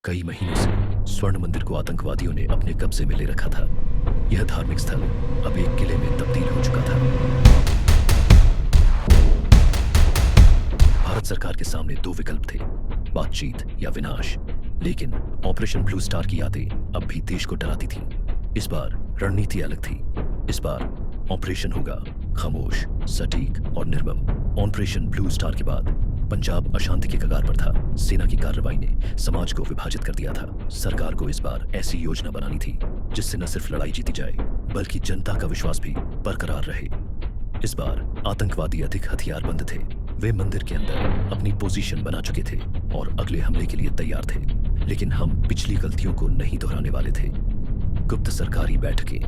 कई महीनों से स्वर्ण मंदिर को आतंकवादियों ने अपने कब्जे में ले रखा था। यह धार्मिक स्थल अब एक किले में तब्दील हो चुका था। भारत सरकार के सामने दो विकल्प थे, बातचीत या विनाश। लेकिन ऑपरेशन ब्लू स्टार की यादें अब भी देश को डराती थीं। इस बार रणनीति अलग थी। इस बार ऑपरेशन होगा खामोश, सटीक और निर्मम। ऑपरेशन ब्लू स्टार के बाद पंजाब अशांति के कगार पर था। सेना की कार्रवाई ने समाज को विभाजित कर दिया था। सरकार को इस बार ऐसी योजना बनानी थी जिससे न सिर्फ लड़ाई जीती जाए बल्कि जनता का विश्वास भी बरकरार रहे। इस बार आतंकवादी अधिक हथियारबंद थे। वे मंदिर के अंदर अपनी पोजीशन बना चुके थे और अगले हमले के लिए तैयार थे। लेकिन हम पिछली गलतियों को नहीं दोहराने वाले थे। गुप्त सरकारी बैठकें,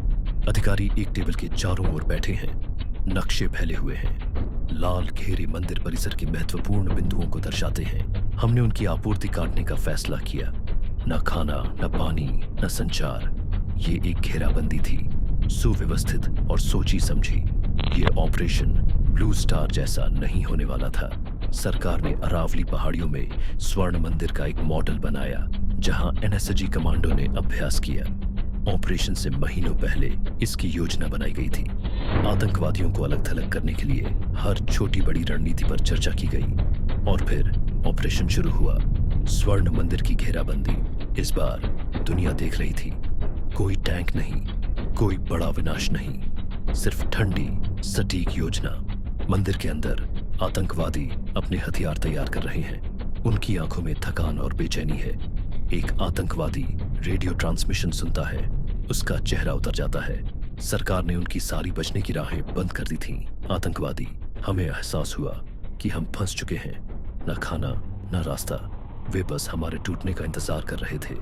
अधिकारी एक टेबल के चारों ओर बैठे हैं, नक्शे फैले हुए हैं। लाल घेरे मंदिर परिसर के महत्वपूर्ण बिंदुओं को दर्शाते हैं। हमने उनकी आपूर्ति काटने का फैसला किया। न खाना, न पानी, न संचार। ये एक घेराबंदी थी, सुव्यवस्थित और सोची समझी। ये ऑपरेशन ब्लू स्टार जैसा नहीं होने वाला था। सरकार ने अरावली पहाड़ियों में स्वर्ण मंदिर का एक मॉडल बनाया जहां एनएसजी कमांडो ने अभ्यास किया। ऑपरेशन से महीनों पहले इसकी योजना बनाई गई थी। आतंकवादियों को अलग थलग करने के लिए हर छोटी बड़ी रणनीति पर चर्चा की गई और फिर ऑपरेशन शुरू हुआ। स्वर्ण मंदिर की घेराबंदी इस बार दुनिया देख रही थी। कोई टैंक नहीं, कोई बड़ा विनाश नहीं, सिर्फ ठंडी सटीक योजना। मंदिर के अंदर आतंकवादी अपने हथियार तैयार कर रहे हैं। उनकी आंखों में थकान और बेचैनी है। एक आतंकवादी रेडियो ट्रांसमिशन सुनता है, उसका चेहरा उतर जाता है। सरकार ने उनकी सारी बचने की राहें बंद कर दी थीं। आतंकवादी, हमें एहसास हुआ कि हम फंस चुके हैं। न खाना, न रास्ता। वे बस हमारे टूटने का इंतजार कर रहे थे।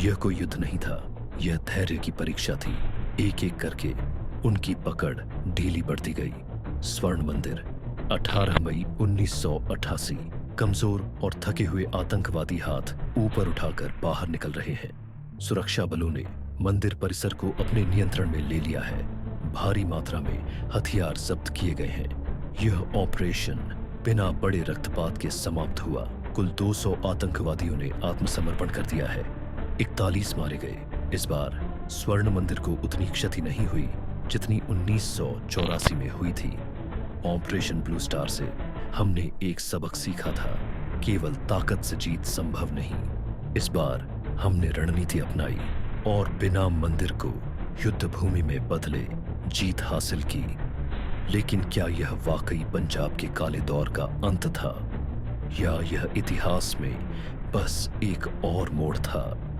यह कोई युद्ध नहीं था, यह धैर्य की परीक्षा थी। एक एक करके उनकी पकड़ ढीली पड़ती गई। स्वर्ण मंदिर, 18 मई 1988। कमजोर और थके हुए आतंकवादी हाथ ऊपर उठाकर बाहर निकल रहे हैं। सुरक्षा बलों ने मंदिर परिसर को अपने नियंत्रण में ले लिया है। भारी मात्रा में हथियार जब्त किए गए हैं। यह ऑपरेशन बिना बड़े रक्तपात के समाप्त हुआ। कुल 200 आतंकवादियों ने आत्मसमर्पण कर दिया है। 41 मारे गए। इस बार स्वर्ण मंदिर को उतनी क्षति नहीं हुई जितनी 1984 में हुई थी। ऑपरेशन ब्लू स्टार से हमने एक सबक सीखा था, केवल ताकत से जीत संभव नहीं। इस बार हमने रणनीति अपनाई और बिना मंदिर को युद्ध भूमि में बदले जीत हासिल की। लेकिन क्या यह वाकई पंजाब के काले दौर का अंत था या यह इतिहास में बस एक और मोड़ था?